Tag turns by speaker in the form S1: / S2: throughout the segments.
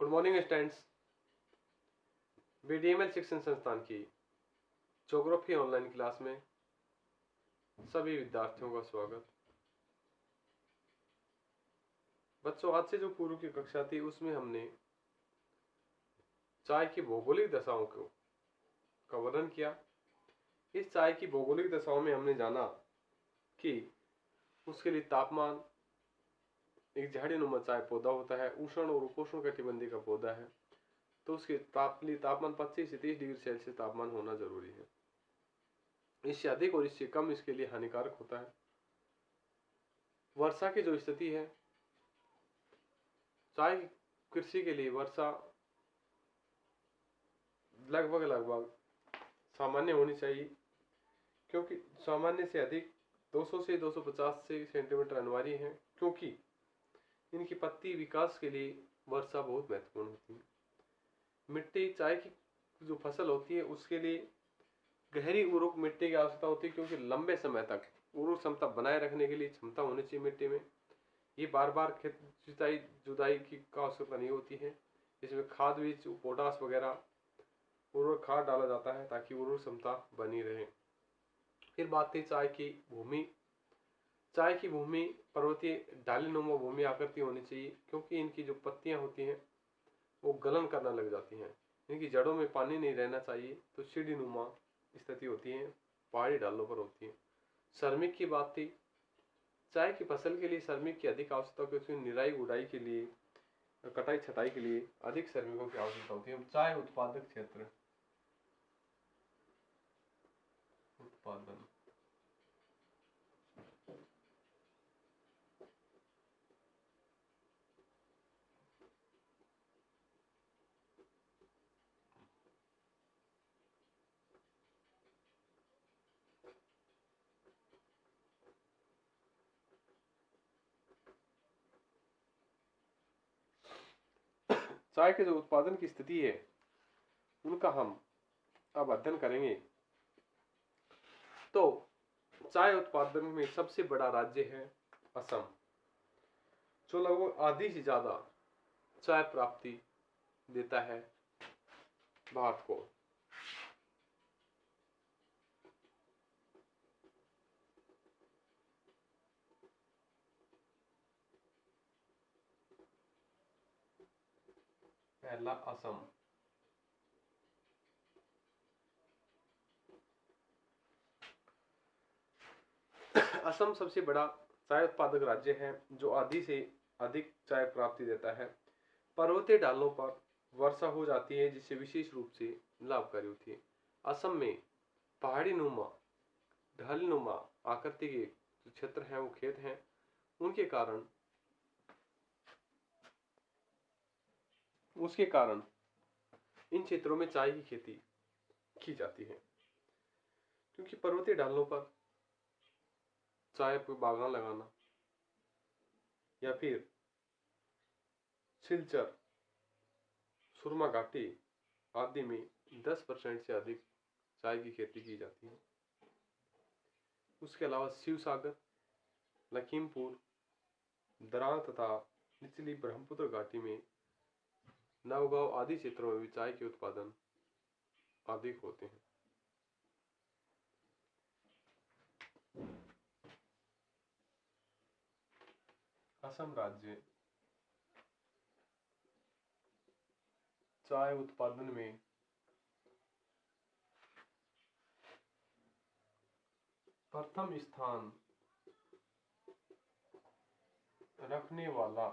S1: Good morning students. बीडीएमएल शिक्षण संस्थान की ज्योग्राफी ऑनलाइन क्लास में सभी विद्यार्थियों का स्वागत। बच्चों, आज से जो पूर्व की कक्षा थी उसमें हमने चाय की भौगोलिक दशाओं का वर्णन किया। इस चाय की भौगोलिक दशाओं में हमने जाना कि उसके लिए तापमान, एक झाड़ीनुमा चाय पौधा होता है, उष्ण और उपोष्ण कटिबंधीय का पौधा है, तो उसके तापमान 25 से 30 डिग्री सेल्सियस तापमान होना जरूरी है। इससे अधिक और इससे कम इसके लिए हानिकारक होता है। वर्षा की जो स्थिति है, चाय कृषि के लिए वर्षा लगभग सामान्य होनी चाहिए, क्योंकि सामान्य से अधिक 200 से 250 से सेंटीमीटर अनिवार्य है, क्योंकि इनकी पत्ती विकास के लिए वर्षा बहुत महत्वपूर्ण होती है। मिट्टी, चाय की जो फसल होती है उसके लिए गहरी उर्वरक मिट्टी की आवश्यकता होती है, क्योंकि लंबे समय तक उर्वरक क्षमता बनाए रखने के लिए क्षमता होनी चाहिए मिट्टी में। ये बार बार खेत जुताई जुदाई की आवश्यकता नहीं होती है। इसमें खाद बीज पोटास वगैरह उर्वरक खाद डाला जाता है ताकि उर्वरक क्षमता बनी रहे। फिर बात थी चाय की भूमि। चाय की भूमि पर्वतीय ढालीनुमा भूमि आकृति होनी चाहिए, क्योंकि इनकी जो पत्तियां होती हैं वो गलन करना लग जाती हैं। इनकी जड़ों में पानी नहीं रहना चाहिए, तो सीढ़ीनुमा स्थिति होती है, पहाड़ी ढालों पर होती है। श्रमिक की बात थी। चाय की फसल के लिए श्रमिक की अधिक आवश्यकता, क्योंकि निराई गुड़ाई के लिए, कटाई छटाई के लिए अधिक श्रमिकों की आवश्यकता होती है। चाय उत्पादक क्षेत्र, उत्पादन चाय के जो उत्पादन की स्थिति है उनका हम अब अध्ययन करेंगे। तो चाय उत्पादन में सबसे बड़ा राज्य है असम, जो लगभग आधी से ज्यादा चाय प्राप्ति देता है भारत को। पहला असम। असम सबसे बड़ा चाय उत्पादक राज्य है, जो आधी से अधिक चाय प्राप्ति देता है। पर्वतीय ढालों पर वर्षा हो जाती है, जिससे विशेष रूप से लाभकारी होती है। असम में पहाड़ी नुमा, ढालनुमा आकृति के जो क्षेत्र हैं वो खेत हैं, उनके कारण उसके कारण इन क्षेत्रों में चाय की खेती की जाती है, क्योंकि पर्वतीय ढालों पर चाय पे बागान लगाना या फिर सिलचर, सुरमा घाटी आदि में 10% से अधिक चाय की खेती की जाती है। उसके अलावा शिव सागर, लखीमपुर, द्रास तथा निचली ब्रह्मपुत्र घाटी में नवगांव आदि क्षेत्रों में भी चाय के उत्पादन अधिक होते हैं। असम राज्य चाय उत्पादन में प्रथम स्थान रखने वाला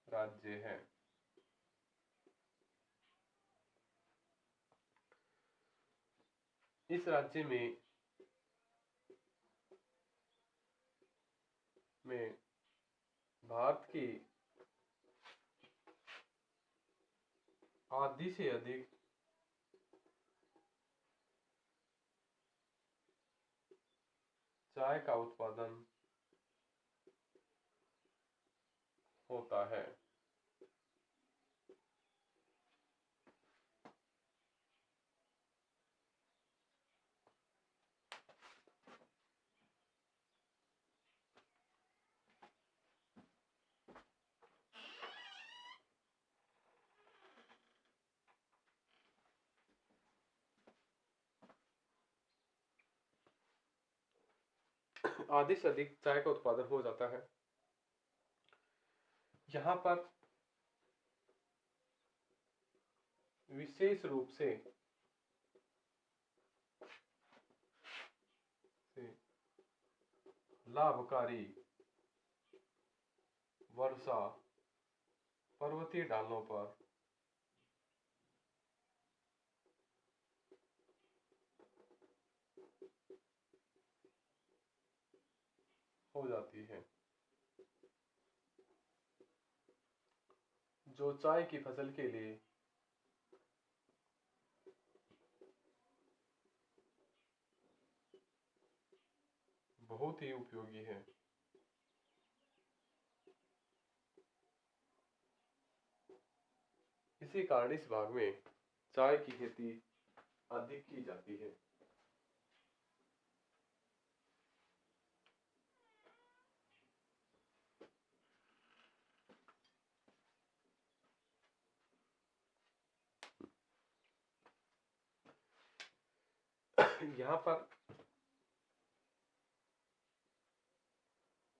S1: राज्य है। इस राज्य में भारत की आधी से अधिक चाय का उत्पादन होता है। आधे से अधिक चाय का उत्पादन हो जाता है। यहाँ पर विशेष रूप से लाभकारी वर्षा पर्वतीय ढालों पर हो जाती है, जो चाय की फसल के लिए बहुत ही उपयोगी है। इसी कारण इस भाग में चाय की खेती अधिक की जाती है। यहाँ पर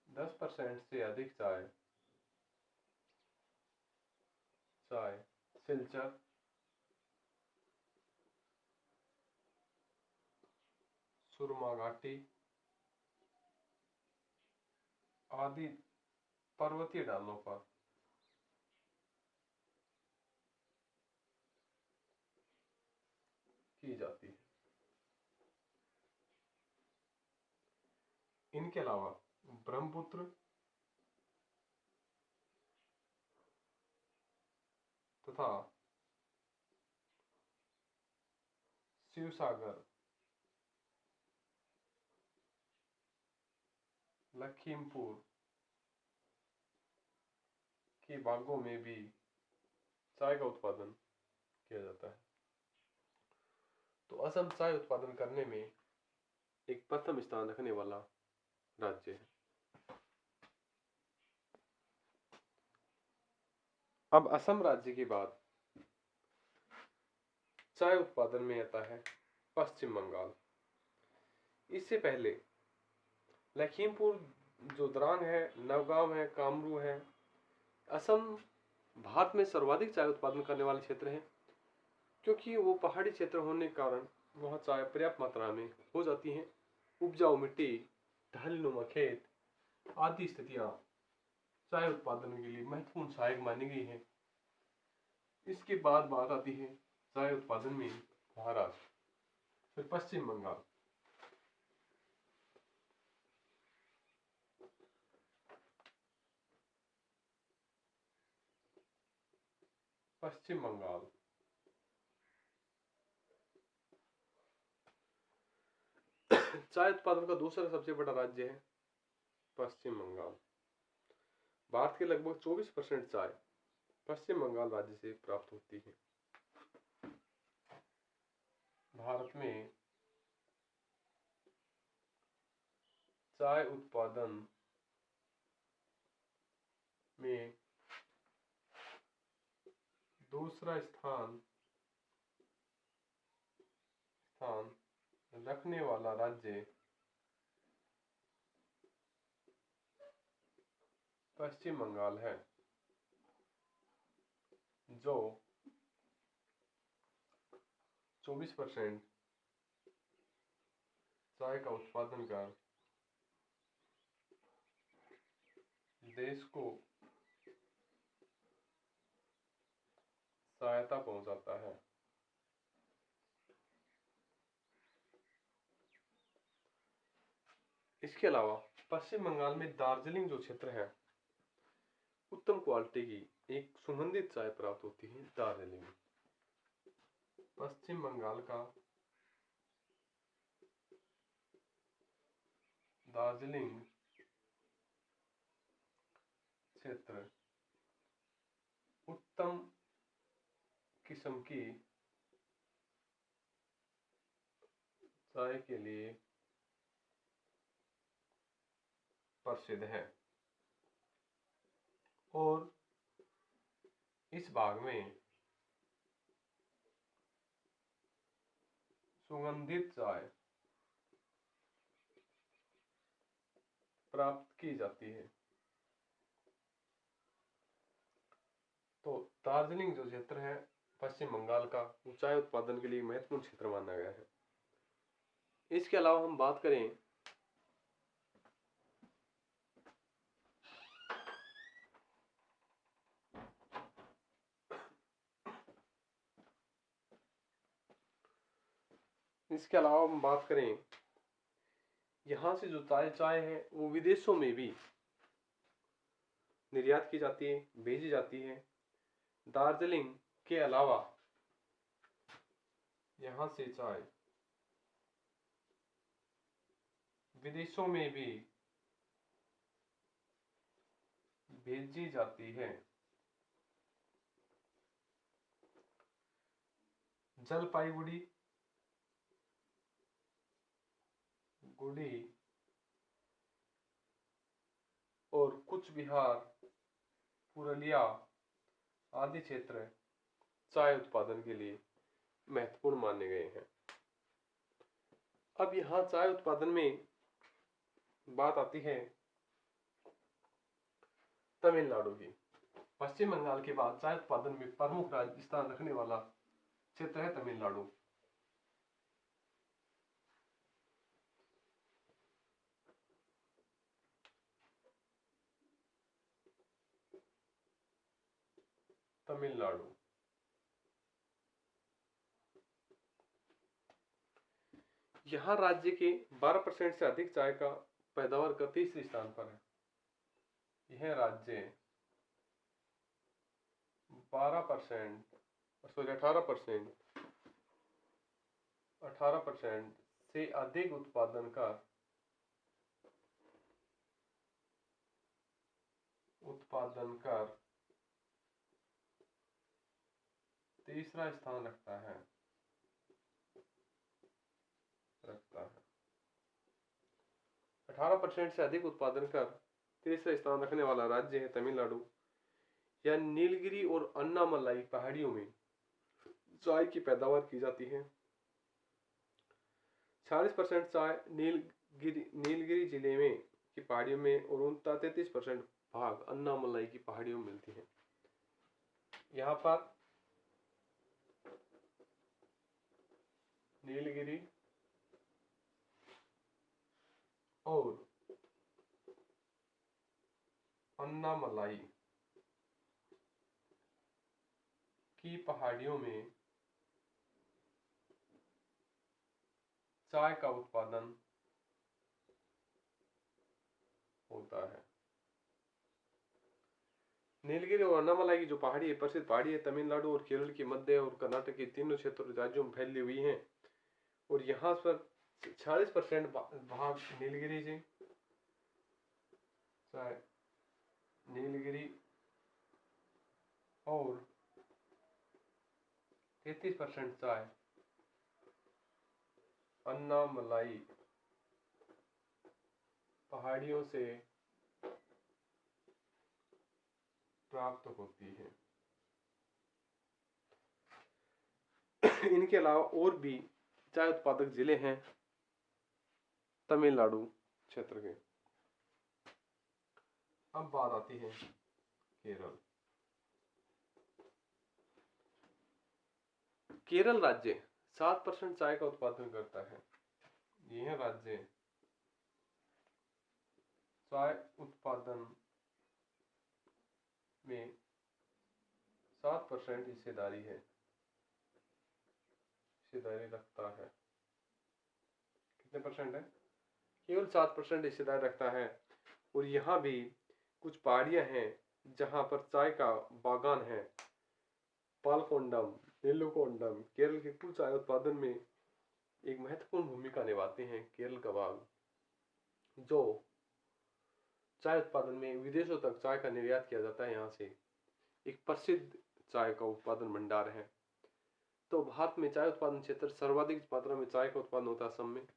S1: 10% से अधिक चाय सिलचर, सुरमा घाटी आदि पर्वतीय ढालों पर की जाती है। इनके अलावा ब्रह्मपुत्र तथा शिवसागर, लखीमपुर के भागों में भी चाय का उत्पादन किया जाता है। तो असम चाय उत्पादन करने में एक प्रथम स्थान रखने वाला राज्य है। अब असम राज्य के बाद चाय उत्पादन में आता है पश्चिम बंगाल। इससे पहले लखीमपुर जो द्रांग है, नवगांव है, कामरू है, असम भारत में सर्वाधिक चाय उत्पादन करने वाले क्षेत्र हैं, क्योंकि वो पहाड़ी क्षेत्र होने के कारण वहाँ चाय पर्याप्त मात्रा में हो जाती हैं। उपजाऊ मिट्टी, ढलनुमा खेत आदि स्थितियाँ चाय उत्पादन के लिए महत्वपूर्ण सहायक मानी गई हैं। इसके बाद बात आती है चाय उत्पादन में महाराष्ट्र, फिर पश्चिम बंगाल। पश्चिम बंगाल चाय उत्पादन का दूसरा सबसे बड़ा राज्य है पश्चिम बंगाल। भारत के लगभग 24% चाय पश्चिम बंगाल राज्य से प्राप्त होती है। भारत में चाय उत्पादन में दूसरा स्थान रखने वाला राज्य पश्चिम बंगाल है, जो 24% चाय का उत्पादन कर देश को सहायता पहुंचाता है। इसके अलावा पश्चिम बंगाल में दार्जिलिंग जो क्षेत्र है, उत्तम क्वालिटी की एक सुगंधित चाय प्राप्त होती है। दार्जिलिंग पश्चिम बंगाल का दार्जिलिंग क्षेत्र उत्तम किस्म की चाय के लिए प्रसिद्ध है और इस भाग में सुगंधित चाय प्राप्त की जाती है। तो दार्जिलिंग जो क्षेत्र है पश्चिम बंगाल का, वो चाय उत्पादन के लिए महत्वपूर्ण क्षेत्र माना गया है। इसके अलावा हम बात करें यहाँ से जो चाय है वो विदेशों में भी निर्यात की जाती है, भेजी जाती है। दार्जिलिंग के अलावा यहाँ से चाय विदेशों में भी भेजी जाती है। जलपाईगुड़ी, गुड़ी और कुछ बिहार, पुरुलिया आदि क्षेत्र चाय उत्पादन के लिए महत्वपूर्ण माने गए हैं। अब यहाँ चाय उत्पादन में बात आती है तमिलनाडु की। पश्चिम बंगाल के बाद चाय उत्पादन में प्रमुख स्थान रखने वाला क्षेत्र है तमिलनाडु। तमिलनाडु यहाँ राज्य के 12% से अधिक चाय का पैदावार का तीसरे स्थान पर है। यह राज्य 18% से अधिक उत्पादन कर तीसरा स्थान रखता है। 18% से अधिक उत्पादन कर तीसरा स्थान रखने वाला राज्य है तमिलनाडु। यह नीलगिरी और अन्नामलाई पहाड़ियों में चाय की पैदावार की जाती है। 40% चाय नीलगिरी जिले में की पहाड़ियों में और 33% भाग अन्नामलाई की पहाड़ियों में मिलती है। यहाँ पर नीलगिरी और अन्नामलाई की पहाड़ियों में चाय का उत्पादन होता है। नीलगिरी और अन्नामलाई की जो पहाड़ी है, प्रसिद्ध पहाड़ी है, तमिलनाडु और केरल के मध्य और कर्नाटक के तीनों क्षेत्रों राज्यों में फैली हुई है। और यहाँ पर 40% भाग नीलगिरी से चाय नीलगिरी और 33% चाय अन्नामलाई पहाड़ियों से प्राप्त होती है। इनके अलावा और भी चाय उत्पादक जिले हैं तमिलनाडु क्षेत्र के। अब बात आती है केरल। केरल राज्य 7% चाय का उत्पादन करता है। यह राज्य चाय उत्पादन में 7% हिस्सेदारी रखता है। कितने परसेंट है? केवल 7% हिस्सेदारी रखता है। और यहाँ भी कुछ पहाड़ियां हैं जहां पर चाय का बागान है। पालकोंडम, नीलकोंडम केरल के कुल चाय उत्पादन में एक महत्वपूर्ण भूमिका निभाते हैं। केरल का बाग जो चाय उत्पादन में विदेशों तक चाय का निर्यात किया जाता है, यहाँ से एक प्रसिद्ध चाय का उत्पादन भंडार है। तो भारत में चाय उत्पादन क्षेत्र सर्वाधिक मात्रा में चाय का उत्पादन होता है असम में।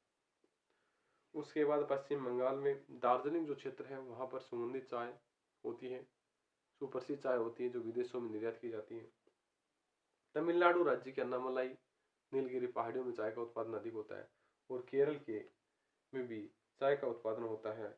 S1: उसके बाद पश्चिम बंगाल में दार्जिलिंग जो क्षेत्र है वहाँ पर सुगंधित चाय होती है, सुप्रसिद्ध चाय होती है जो विदेशों में निर्यात की जाती है। तमिलनाडु राज्य के अन्नामलाई नीलगिरी पहाड़ियों में चाय का उत्पादन अधिक होता है। और केरल के में भी चाय का उत्पादन होता है।